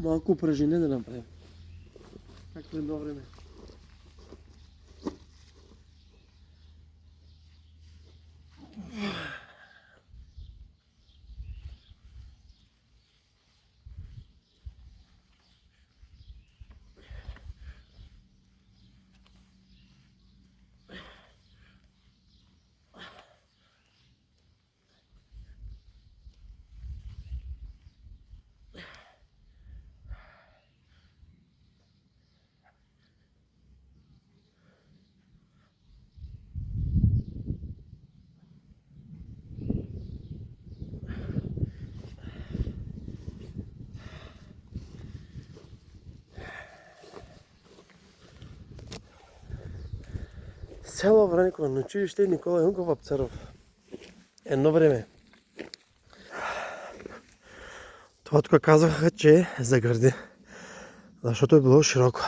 малко упражнение да направим. Както едно време. Село Враниково на училище Никола Юнков Вапцаров. Едно време. Това тук казаха, че е за гърди, защото е било широко.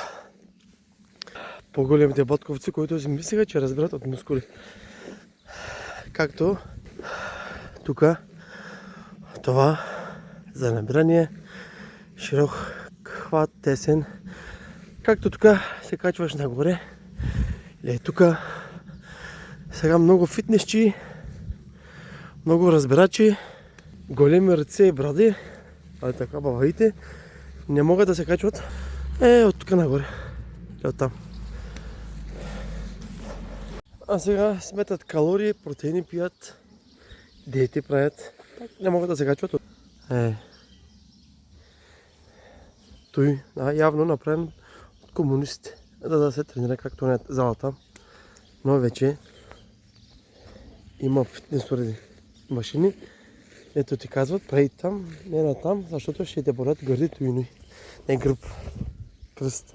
По-големите ботковци, които си мислиха, че разбират от мускули. Както тук това за набиране, широк хват, тесен. Както тук се качваш нагоре. Или тук сега много фитнесчи, много разбирачи, големи ръце и бради, а така бабаите не могат да се качват от тук нагоре, от там. А сега сметат калории, протеини пият, диети правят, не могат да се качват. Той явно направен от комунисти, да се тренира както не залата, но вече има фитнес уреди машини. Ето ти казват, прави там, не на там, защото ще те борят гърди туйни. Не гръб, кръст.